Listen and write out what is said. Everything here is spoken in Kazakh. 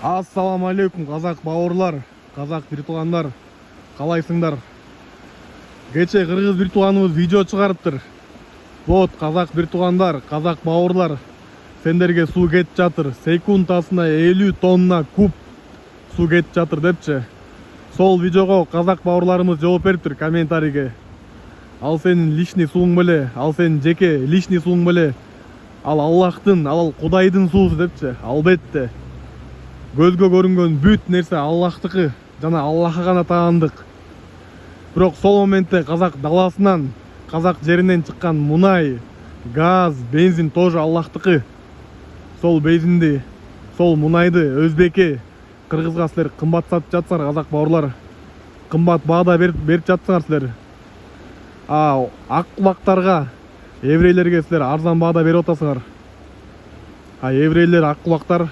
Ассаламу алейкум, қазақ бауырлар, қазақ бір туғандар, қалайсыңдар? Кеше қырғыз бір туғанымыз видео шығарыптыр. Вот, қазақ бір туғандар, қазақ бауырлар, сендерге су кетіп жатыр. Секундасына 50 тонна куб су кетіп жатыр депші. Сол видеоға қазақ бауырларымыз жауап беріптір комментарийге. Ал сенің лишний суың біле, ал сенің жеке лишний суың біле. Ал Аллахтың, ал Құдайдың суысы депші. Албетте. Көзге көрінген бүт нәрсе Аллахтықы, жана Аллахқа ғана тағандық. Бірақ сол моментте қазақ даласынан, қазақ жерінен шыққан мұнай, газ, бензин тоже Аллахтықы. Сол бензинді, сол мұнайды өзбеке, қырғызға сілер қымбат сатып жатсыңар, қазақ бауырлар. Қымбат бағда беріп жатсыңар сілер. Ақ құлақтарға, еврейлерге сілер арзан бағда беріп отасыңар. Еврейлер, ақ құлақтар